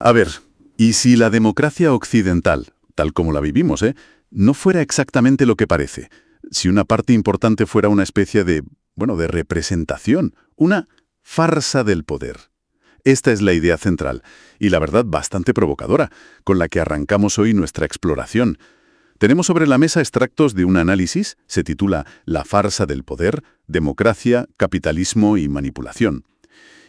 A ver, ¿y si la democracia occidental, tal como la vivimos, no fuera exactamente lo que parece? Si una parte importante fuera una especie de, bueno, de representación, una farsa del poder. Esta es la idea central, y la verdad bastante provocadora, con la que arrancamos hoy nuestra exploración. Tenemos sobre la mesa extractos de un análisis, se titula La farsa del poder, democracia, capitalismo y manipulación.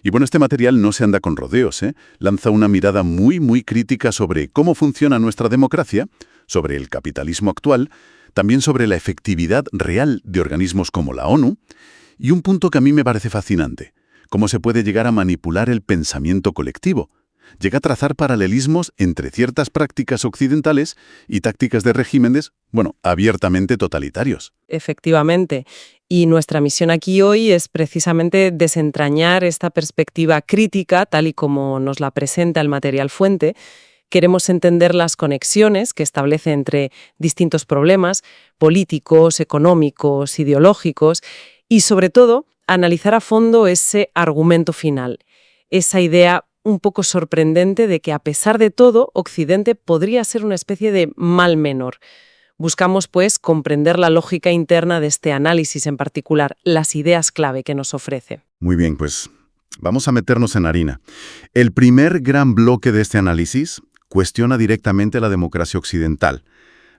Y bueno, este material no se anda con rodeos, lanza una mirada muy crítica sobre cómo funciona nuestra democracia, sobre el capitalismo actual, también sobre la efectividad real de organismos como la ONU, y un punto que a mí me parece fascinante, cómo se puede llegar a manipular el pensamiento colectivo. Llega a trazar paralelismos entre ciertas prácticas occidentales y tácticas de regímenes, bueno, abiertamente totalitarios. Efectivamente. Y nuestra misión aquí hoy es precisamente desentrañar esta perspectiva crítica, tal y como nos la presenta el material fuente. Queremos entender las conexiones que establece entre distintos problemas políticos, económicos, ideológicos y, sobre todo, analizar a fondo ese argumento final, esa idea un poco sorprendente de que, a pesar de todo, Occidente podría ser una especie de mal menor. Buscamos, pues, comprender la lógica interna de este análisis en particular, las ideas clave que nos ofrece. Muy bien, pues vamos a meternos en harina. El primer gran bloque de este análisis cuestiona directamente la democracia occidental.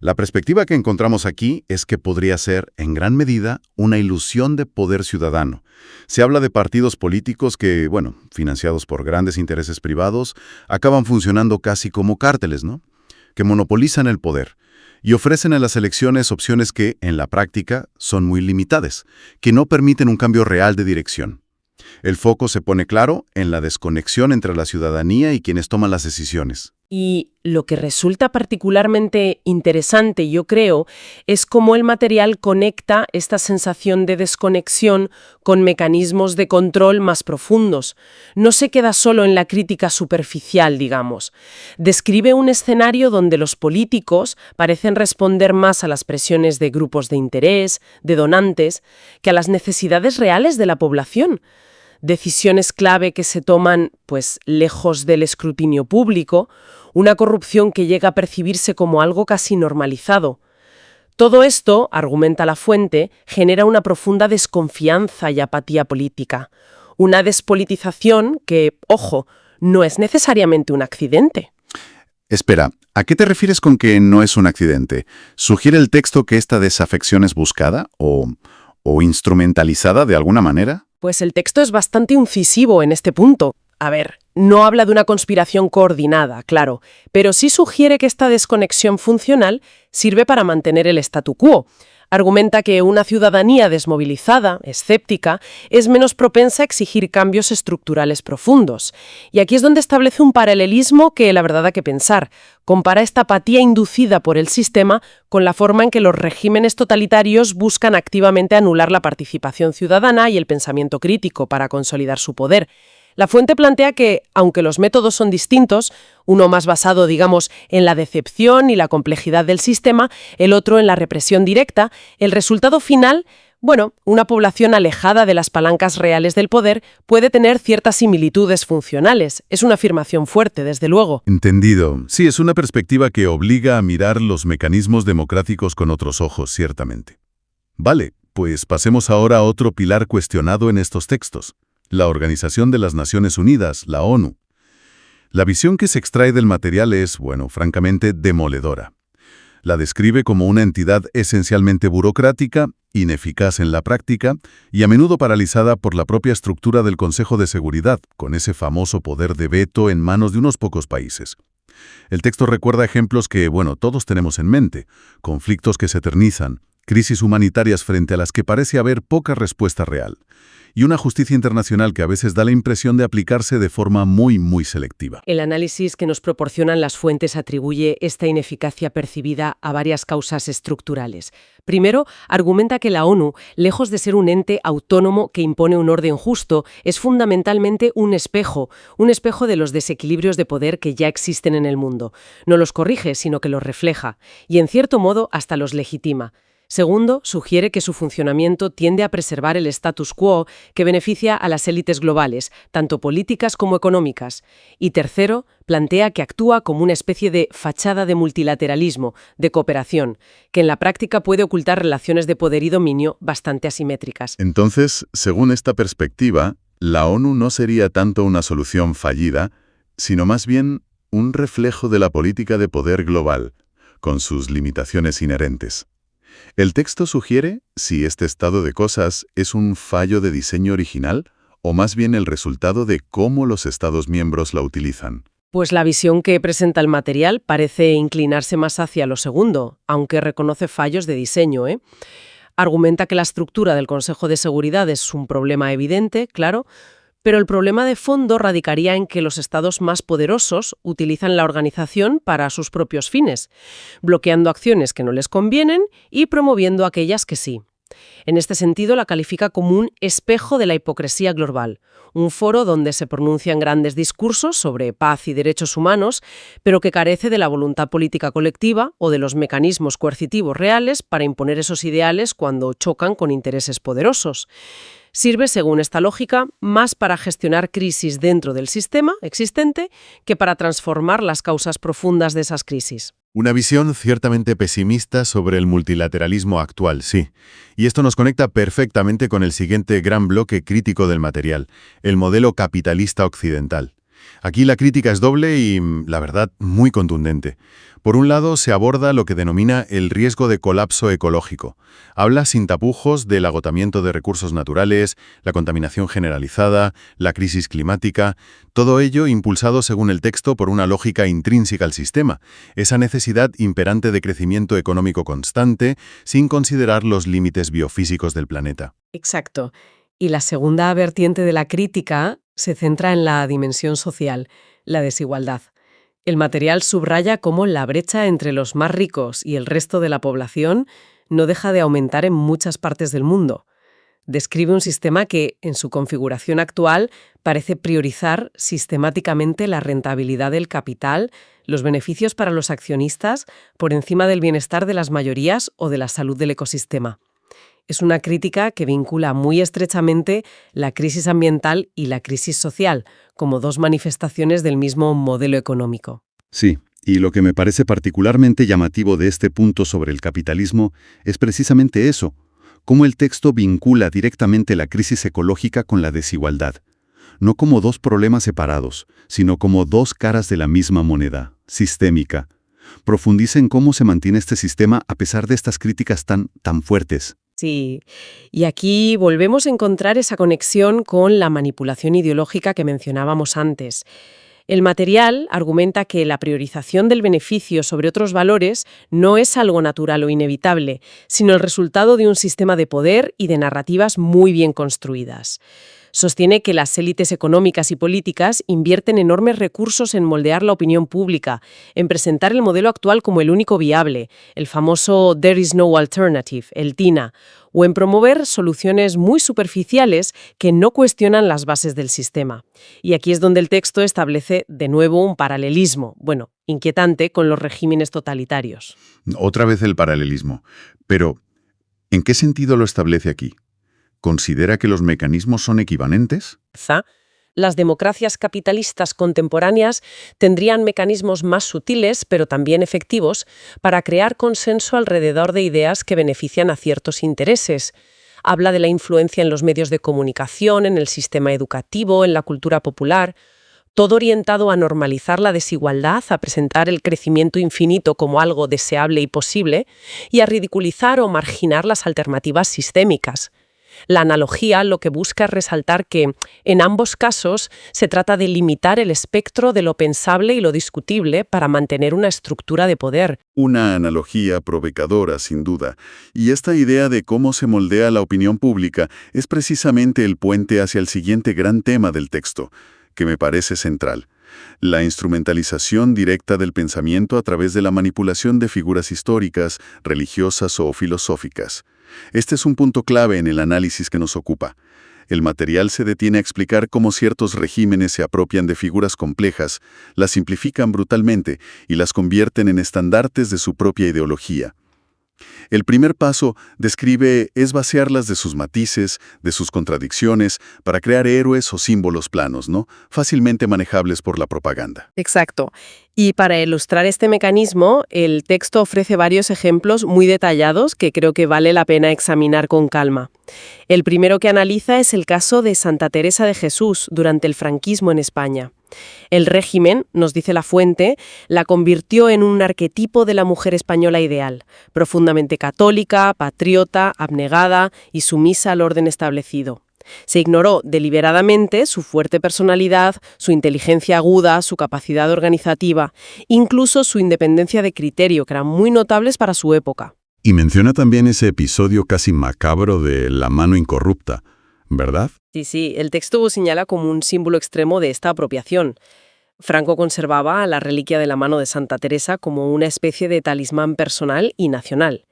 La perspectiva que encontramos aquí es que podría ser, en gran medida, una ilusión de poder ciudadano. Se habla de partidos políticos que, bueno, financiados por grandes intereses privados, acaban funcionando casi como cárteles, ¿no? Que monopolizan el poder y ofrecen en las elecciones opciones que, en la práctica, son muy limitadas, que no permiten un cambio real de dirección. El foco se pone claro en la desconexión entre la ciudadanía y quienes toman las decisiones. Y lo que resulta particularmente interesante, yo creo, es cómo el material conecta esta sensación de desconexión con mecanismos de control más profundos. No se queda solo en la crítica superficial, digamos. Describe un escenario donde los políticos parecen responder más a las presiones de grupos de interés, de donantes, que a las necesidades reales de la población. Decisiones clave que se toman, pues, lejos del escrutinio público, una corrupción que llega a percibirse como algo casi normalizado. Todo esto, argumenta la fuente, genera una profunda desconfianza y apatía política. Una despolitización que, ojo, no es necesariamente un accidente. Espera, ¿a qué te refieres con que no es un accidente? ¿Sugiere el texto que esta desafección es buscada o instrumentalizada de alguna manera? Pues el texto es bastante incisivo en este punto. A ver, no habla de una conspiración coordinada, claro, pero sí sugiere que esta desconexión funcional sirve para mantener el statu quo. Argumenta que una ciudadanía desmovilizada, escéptica, es menos propensa a exigir cambios estructurales profundos. Y aquí es donde establece un paralelismo que la verdad hay que pensar. Compara esta apatía inducida por el sistema con la forma en que los regímenes totalitarios buscan activamente anular la participación ciudadana y el pensamiento crítico para consolidar su poder. La fuente plantea que, aunque los métodos son distintos, uno más basado, digamos, en la decepción y la complejidad del sistema, el otro en la represión directa, el resultado final, bueno, una población alejada de las palancas reales del poder puede tener ciertas similitudes funcionales. Es una afirmación fuerte, desde luego. Entendido. Sí, es una perspectiva que obliga a mirar los mecanismos democráticos con otros ojos, ciertamente. Vale, pues pasemos ahora a otro pilar cuestionado en estos textos. La Organización de las Naciones Unidas, la ONU. La visión que se extrae del material es, bueno, francamente demoledora. La describe como una entidad esencialmente burocrática, ineficaz en la práctica y a menudo paralizada por la propia estructura del Consejo de Seguridad, con ese famoso poder de veto en manos de unos pocos países. El texto recuerda ejemplos que, bueno, todos tenemos en mente, conflictos que se eternizan, crisis humanitarias frente a las que parece haber poca respuesta real, y una justicia internacional que a veces da la impresión de aplicarse de forma muy selectiva. El análisis que nos proporcionan las fuentes atribuye esta ineficacia percibida a varias causas estructurales. Primero, argumenta que la ONU, lejos de ser un ente autónomo que impone un orden justo, es fundamentalmente un espejo de los desequilibrios de poder que ya existen en el mundo. No los corrige, sino que los refleja, y en cierto modo hasta los legitima. Segundo, sugiere que su funcionamiento tiende a preservar el status quo que beneficia a las élites globales, tanto políticas como económicas. Y tercero, plantea que actúa como una especie de fachada de multilateralismo, de cooperación, que en la práctica puede ocultar relaciones de poder y dominio bastante asimétricas. Entonces, según esta perspectiva, la ONU no sería tanto una solución fallida, sino más bien un reflejo de la política de poder global, con sus limitaciones inherentes. El texto sugiere si este estado de cosas es un fallo de diseño original o más bien el resultado de cómo los Estados miembros la utilizan. Pues la visión que presenta el material parece inclinarse más hacia lo segundo, aunque reconoce fallos de diseño, ¿eh? Argumenta que la estructura del Consejo de Seguridad es un problema evidente, claro, pero el problema de fondo radicaría en que los estados más poderosos utilizan la organización para sus propios fines, bloqueando acciones que no les convienen y promoviendo aquellas que sí. En este sentido, la califica como un espejo de la hipocresía global, un foro donde se pronuncian grandes discursos sobre paz y derechos humanos, pero que carece de la voluntad política colectiva o de los mecanismos coercitivos reales para imponer esos ideales cuando chocan con intereses poderosos. Sirve, según esta lógica, más para gestionar crisis dentro del sistema existente que para transformar las causas profundas de esas crisis. Una visión ciertamente pesimista sobre el multilateralismo actual, sí. Y esto nos conecta perfectamente con el siguiente gran bloque crítico del material, el modelo capitalista occidental. Aquí la crítica es doble y, la verdad, muy contundente. Por un lado, se aborda lo que denomina el riesgo de colapso ecológico. Habla sin tapujos del agotamiento de recursos naturales, la contaminación generalizada, la crisis climática, todo ello impulsado, según el texto, por una lógica intrínseca al sistema, esa necesidad imperante de crecimiento económico constante, sin considerar los límites biofísicos del planeta. Exacto. Y la segunda vertiente de la crítica se centra en la dimensión social, la desigualdad. El material subraya cómo la brecha entre los más ricos y el resto de la población no deja de aumentar en muchas partes del mundo. Describe un sistema que, en su configuración actual, parece priorizar sistemáticamente la rentabilidad del capital, los beneficios para los accionistas, por encima del bienestar de las mayorías o de la salud del ecosistema. Es una crítica que vincula muy estrechamente la crisis ambiental y la crisis social, como dos manifestaciones del mismo modelo económico. Sí, y lo que me parece particularmente llamativo de este punto sobre el capitalismo es precisamente eso, cómo el texto vincula directamente la crisis ecológica con la desigualdad, no como dos problemas separados, sino como dos caras de la misma moneda, sistémica. Profundiza en cómo se mantiene este sistema a pesar de estas críticas tan fuertes. Sí, y aquí volvemos a encontrar esa conexión con la manipulación ideológica que mencionábamos antes. El material argumenta que la priorización del beneficio sobre otros valores no es algo natural o inevitable, sino el resultado de un sistema de poder y de narrativas muy bien construidas. Sostiene que las élites económicas y políticas invierten enormes recursos en moldear la opinión pública, en presentar el modelo actual como el único viable, el famoso There is no alternative, el TINA, o en promover soluciones muy superficiales que no cuestionan las bases del sistema. Y aquí es donde el texto establece de nuevo un paralelismo, inquietante, con los regímenes totalitarios. Otra vez el paralelismo. Pero, ¿en qué sentido lo establece aquí? ¿Considera que los mecanismos son equivalentes? Las democracias capitalistas contemporáneas tendrían mecanismos más sutiles, pero también efectivos, para crear consenso alrededor de ideas que benefician a ciertos intereses. Habla de la influencia en los medios de comunicación, en el sistema educativo, en la cultura popular, todo orientado a normalizar la desigualdad, a presentar el crecimiento infinito como algo deseable y posible, y a ridiculizar o marginar las alternativas sistémicas. La analogía lo que busca es resaltar que, en ambos casos, se trata de limitar el espectro de lo pensable y lo discutible para mantener una estructura de poder. Una analogía provocadora, sin duda. Y esta idea de cómo se moldea la opinión pública es precisamente el puente hacia el siguiente gran tema del texto, que me parece central: la instrumentalización directa del pensamiento a través de la manipulación de figuras históricas, religiosas o filosóficas. Este es un punto clave en el análisis que nos ocupa. El material se detiene a explicar cómo ciertos regímenes se apropian de figuras complejas, las simplifican brutalmente y las convierten en estandartes de su propia ideología. El primer paso, describe, es vaciarlas de sus matices, de sus contradicciones, para crear héroes o símbolos planos, ¿no? Fácilmente manejables por la propaganda. Exacto. Y para ilustrar este mecanismo, el texto ofrece varios ejemplos muy detallados que creo que vale la pena examinar con calma. El primero que analiza es el caso de Santa Teresa de Jesús durante el franquismo en España. El régimen, nos dice la fuente, la convirtió en un arquetipo de la mujer española ideal, profundamente católica, patriota, abnegada y sumisa al orden establecido. Se ignoró deliberadamente su fuerte personalidad, su inteligencia aguda, su capacidad organizativa, incluso su independencia de criterio, que eran muy notables para su época. Y menciona también ese episodio casi macabro de la mano incorrupta, ¿verdad? Sí, el texto señala como un símbolo extremo de esta apropiación. Franco conservaba la reliquia de la mano de Santa Teresa como una especie de talismán personal y nacional.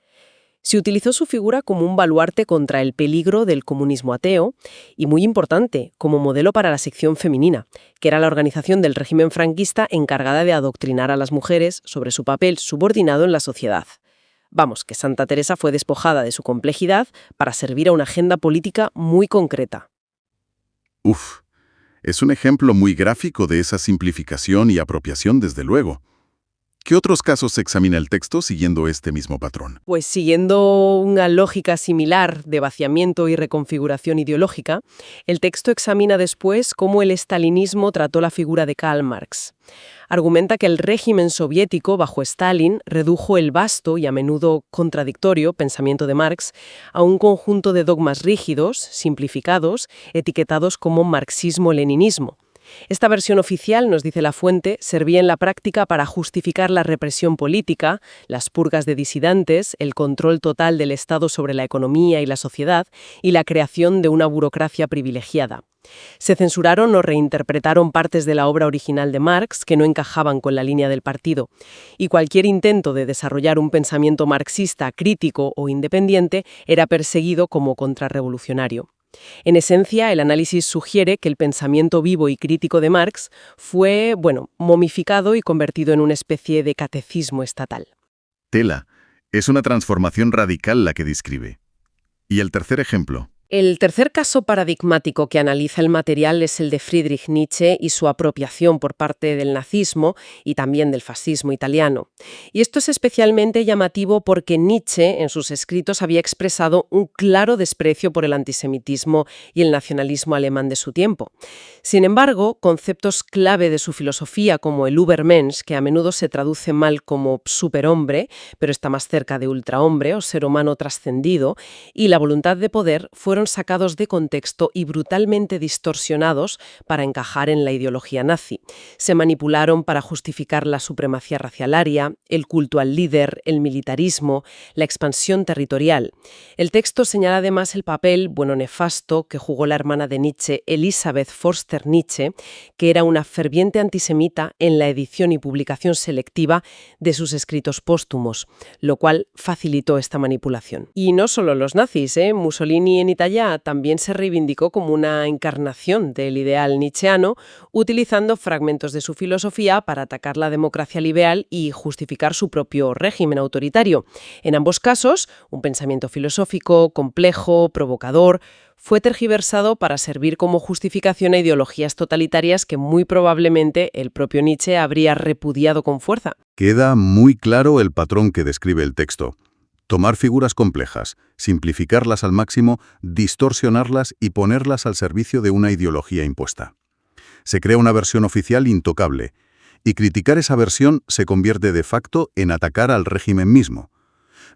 Se utilizó su figura como un baluarte contra el peligro del comunismo ateo y, muy importante, como modelo para la sección femenina, que era la organización del régimen franquista encargada de adoctrinar a las mujeres sobre su papel subordinado en la sociedad. Vamos, que Santa Teresa fue despojada de su complejidad para servir a una agenda política muy concreta. Uf, es un ejemplo muy gráfico de esa simplificación y apropiación, desde luego. ¿Qué otros casos examina el texto siguiendo este mismo patrón? Pues siguiendo una lógica similar de vaciamiento y reconfiguración ideológica, el texto examina después cómo el estalinismo trató la figura de Karl Marx. Argumenta que el régimen soviético bajo Stalin redujo el vasto y a menudo contradictorio pensamiento de Marx a un conjunto de dogmas rígidos, simplificados, etiquetados como marxismo-leninismo. Esta versión oficial, nos dice la fuente, servía en la práctica para justificar la represión política, las purgas de disidentes, el control total del Estado sobre la economía y la sociedad y la creación de una burocracia privilegiada. Se censuraron o reinterpretaron partes de la obra original de Marx que no encajaban con la línea del partido, y cualquier intento de desarrollar un pensamiento marxista crítico o independiente era perseguido como contrarrevolucionario. En esencia, el análisis sugiere que el pensamiento vivo y crítico de Marx fue, momificado y convertido en una especie de catecismo estatal. Tela, es una transformación radical la que describe. ¿Y el tercer ejemplo? El tercer caso paradigmático que analiza el material es el de Friedrich Nietzsche y su apropiación por parte del nazismo y también del fascismo italiano. Y esto es especialmente llamativo porque Nietzsche en sus escritos había expresado un claro desprecio por el antisemitismo y el nacionalismo alemán de su tiempo. Sin embargo, conceptos clave de su filosofía como el Übermensch, que a menudo se traduce mal como superhombre, pero está más cerca de ultrahombre o ser humano trascendido, y la voluntad de poder fueron sacados de contexto y brutalmente distorsionados para encajar en la ideología nazi. Se manipularon para justificar la supremacía racial aria, el culto al líder, el militarismo, la expansión territorial. El texto señala además el papel, nefasto, que jugó la hermana de Nietzsche, Elisabeth Förster Nietzsche, que era una ferviente antisemita en la edición y publicación selectiva de sus escritos póstumos, lo cual facilitó esta manipulación. Y no solo los nazis, Mussolini en Italia también se reivindicó como una encarnación del ideal nietzscheano, utilizando fragmentos de su filosofía para atacar la democracia liberal y justificar su propio régimen autoritario. En ambos casos, un pensamiento filosófico, complejo, provocador, fue tergiversado para servir como justificación a ideologías totalitarias que muy probablemente el propio Nietzsche habría repudiado con fuerza. Queda muy claro el patrón que describe el texto. Tomar figuras complejas, simplificarlas al máximo, distorsionarlas y ponerlas al servicio de una ideología impuesta. Se crea una versión oficial intocable, y criticar esa versión se convierte de facto en atacar al régimen mismo.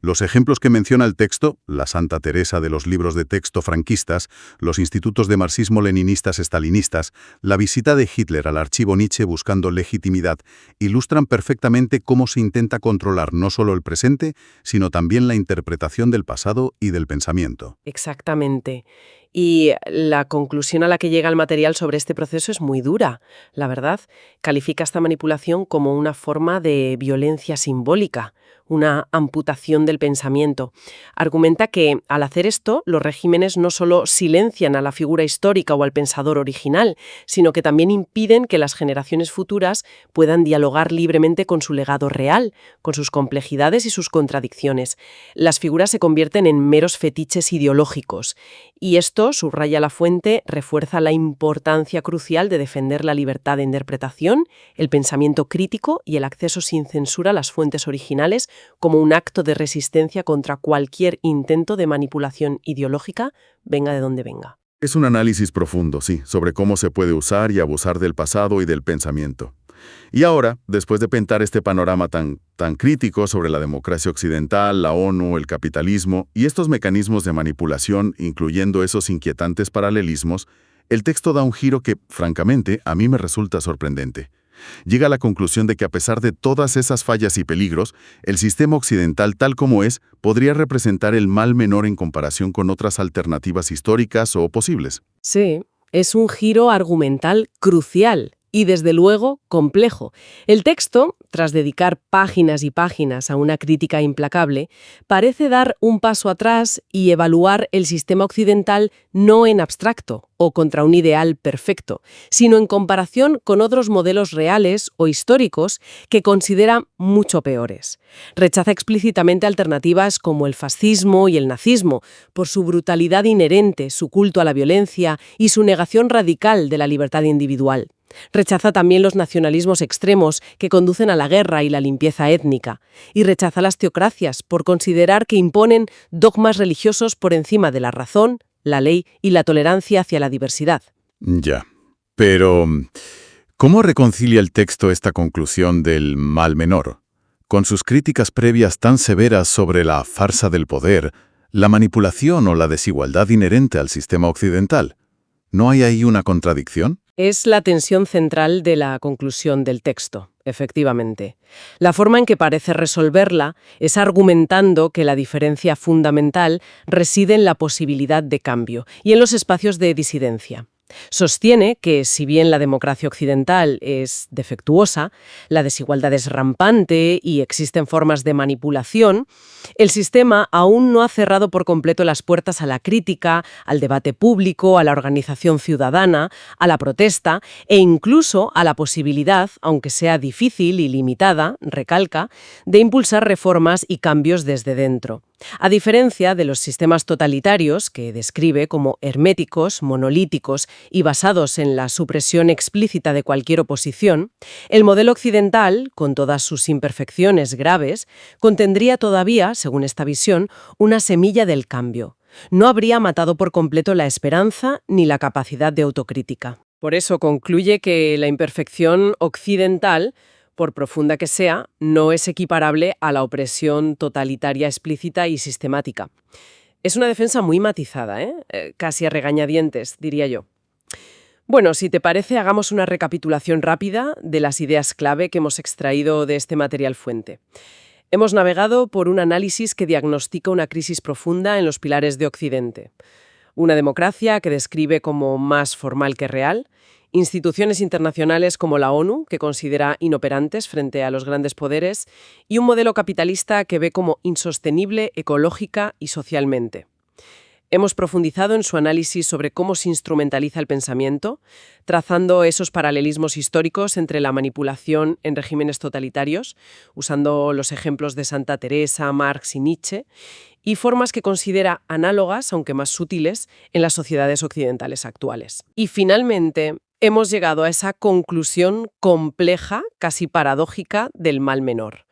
Los ejemplos que menciona el texto, la Santa Teresa de los libros de texto franquistas, los institutos de marxismo-leninistas estalinistas, la visita de Hitler al archivo Nietzsche buscando legitimidad, ilustran perfectamente cómo se intenta controlar no solo el presente, sino también la interpretación del pasado y del pensamiento. Exactamente. Y la conclusión a la que llega el material sobre este proceso es muy dura, la verdad. Califica esta manipulación como una forma de violencia simbólica, una amputación del pensamiento. Argumenta que, al hacer esto, los regímenes no solo silencian a la figura histórica o al pensador original, sino que también impiden que las generaciones futuras puedan dialogar libremente con su legado real, con sus complejidades y sus contradicciones. Las figuras se convierten en meros fetiches ideológicos. Y esto, subraya la fuente, refuerza la importancia crucial de defender la libertad de interpretación, el pensamiento crítico y el acceso sin censura a las fuentes originales como un acto de resistencia contra cualquier intento de manipulación ideológica, venga de donde venga. Es un análisis profundo, sí, sobre cómo se puede usar y abusar del pasado y del pensamiento. Y ahora, después de pintar este panorama tan crítico sobre la democracia occidental, la ONU, el capitalismo y estos mecanismos de manipulación, incluyendo esos inquietantes paralelismos, el texto da un giro que, francamente, a mí me resulta sorprendente. Llega a la conclusión de que a pesar de todas esas fallas y peligros, el sistema occidental tal como es podría representar el mal menor en comparación con otras alternativas históricas o posibles. Sí, es un giro argumental crucial y, desde luego, complejo. El texto, tras dedicar páginas y páginas a una crítica implacable, parece dar un paso atrás y evaluar el sistema occidental no en abstracto o contra un ideal perfecto, sino en comparación con otros modelos reales o históricos que considera mucho peores. Rechaza explícitamente alternativas como el fascismo y el nazismo, por su brutalidad inherente, su culto a la violencia y su negación radical de la libertad individual. Rechaza también los nacionalismos extremos que conducen a la guerra y la limpieza étnica. Y rechaza las teocracias por considerar que imponen dogmas religiosos por encima de la razón, la ley y la tolerancia hacia la diversidad. Ya. Pero, ¿cómo reconcilia el texto esta conclusión del mal menor con sus críticas previas tan severas sobre la farsa del poder, la manipulación o la desigualdad inherente al sistema occidental? ¿No hay ahí una contradicción? Es la tensión central de la conclusión del texto, efectivamente. La forma en que parece resolverla es argumentando que la diferencia fundamental reside en la posibilidad de cambio y en los espacios de disidencia. Sostiene que, si bien la democracia occidental es defectuosa, la desigualdad es rampante y existen formas de manipulación, el sistema aún no ha cerrado por completo las puertas a la crítica, al debate público, a la organización ciudadana, a la protesta e incluso a la posibilidad, aunque sea difícil y limitada, recalca, de impulsar reformas y cambios desde dentro. A diferencia de los sistemas totalitarios, que describe como herméticos, monolíticos y basados en la supresión explícita de cualquier oposición, el modelo occidental, con todas sus imperfecciones graves, contendría todavía, según esta visión, una semilla del cambio. No habría matado por completo la esperanza ni la capacidad de autocrítica. Por eso concluye que la imperfección occidental, por profunda que sea, no es equiparable a la opresión totalitaria explícita y sistemática. Es una defensa muy matizada, casi a regañadientes, diría yo. Bueno, si te parece, hagamos una recapitulación rápida de las ideas clave que hemos extraído de este material fuente. Hemos navegado por un análisis que diagnostica una crisis profunda en los pilares de Occidente. Una democracia que describe como más formal que real, instituciones internacionales como la ONU, que considera inoperantes frente a los grandes poderes, y un modelo capitalista que ve como insostenible ecológica y socialmente. Hemos profundizado en su análisis sobre cómo se instrumentaliza el pensamiento, trazando esos paralelismos históricos entre la manipulación en regímenes totalitarios, usando los ejemplos de Santa Teresa, Marx y Nietzsche, y formas que considera análogas, aunque más sutiles, en las sociedades occidentales actuales. Y finalmente, hemos llegado a esa conclusión compleja, casi paradójica, del mal menor.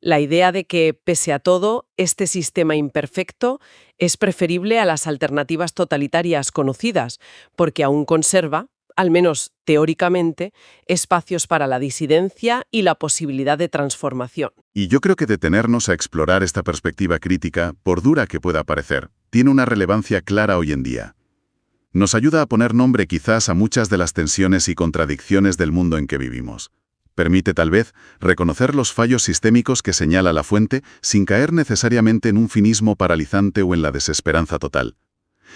La idea de que, pese a todo, este sistema imperfecto es preferible a las alternativas totalitarias conocidas, porque aún conserva, al menos teóricamente, espacios para la disidencia y la posibilidad de transformación. Y yo creo que detenernos a explorar esta perspectiva crítica, por dura que pueda parecer, tiene una relevancia clara hoy en día. Nos ayuda a poner nombre quizás a muchas de las tensiones y contradicciones del mundo en que vivimos. Permite tal vez reconocer los fallos sistémicos que señala la fuente sin caer necesariamente en un cinismo paralizante o en la desesperanza total.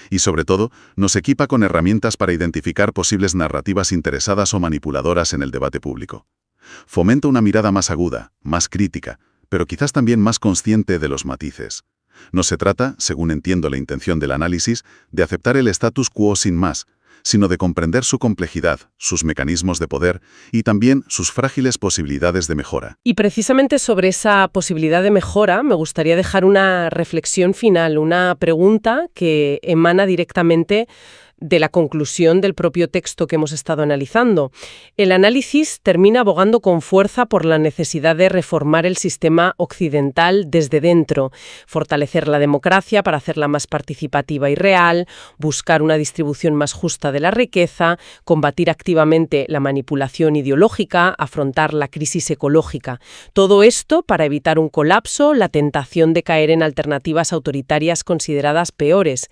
Y sobre todo, nos equipa con herramientas para identificar posibles narrativas interesadas o manipuladoras en el debate público. Fomenta una mirada más aguda, más crítica, pero quizás también más consciente de los matices. No se trata, según entiendo la intención del análisis, de aceptar el status quo sin más, sino de comprender su complejidad, sus mecanismos de poder y también sus frágiles posibilidades de mejora. Y precisamente sobre esa posibilidad de mejora me gustaría dejar una reflexión final, una pregunta que emana directamente de la conclusión del propio texto que hemos estado analizando. El análisis termina abogando con fuerza por la necesidad de reformar el sistema occidental desde dentro, fortalecer la democracia para hacerla más participativa y real, buscar una distribución más justa de la riqueza, combatir activamente la manipulación ideológica, afrontar la crisis ecológica. Todo esto para evitar un colapso, la tentación de caer en alternativas autoritarias consideradas peores.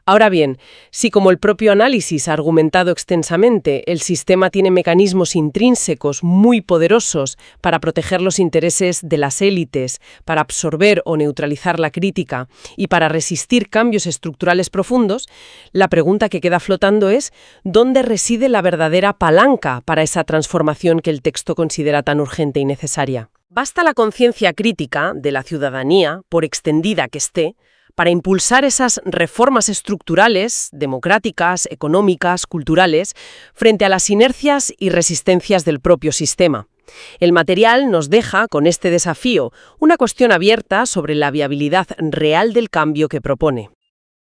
Ahora bien, si como el propio análisis ha argumentado extensamente, el sistema tiene mecanismos intrínsecos muy poderosos para proteger los intereses de las élites, para absorber o neutralizar la crítica y para resistir cambios estructurales profundos, la pregunta que queda flotando es ¿dónde reside la verdadera palanca para esa transformación que el texto considera tan urgente y necesaria? Basta la conciencia crítica de la ciudadanía, por extendida que esté, para impulsar esas reformas estructurales, democráticas, económicas, culturales, frente a las inercias y resistencias del propio sistema. El material nos deja, con este desafío, una cuestión abierta sobre la viabilidad real del cambio que propone.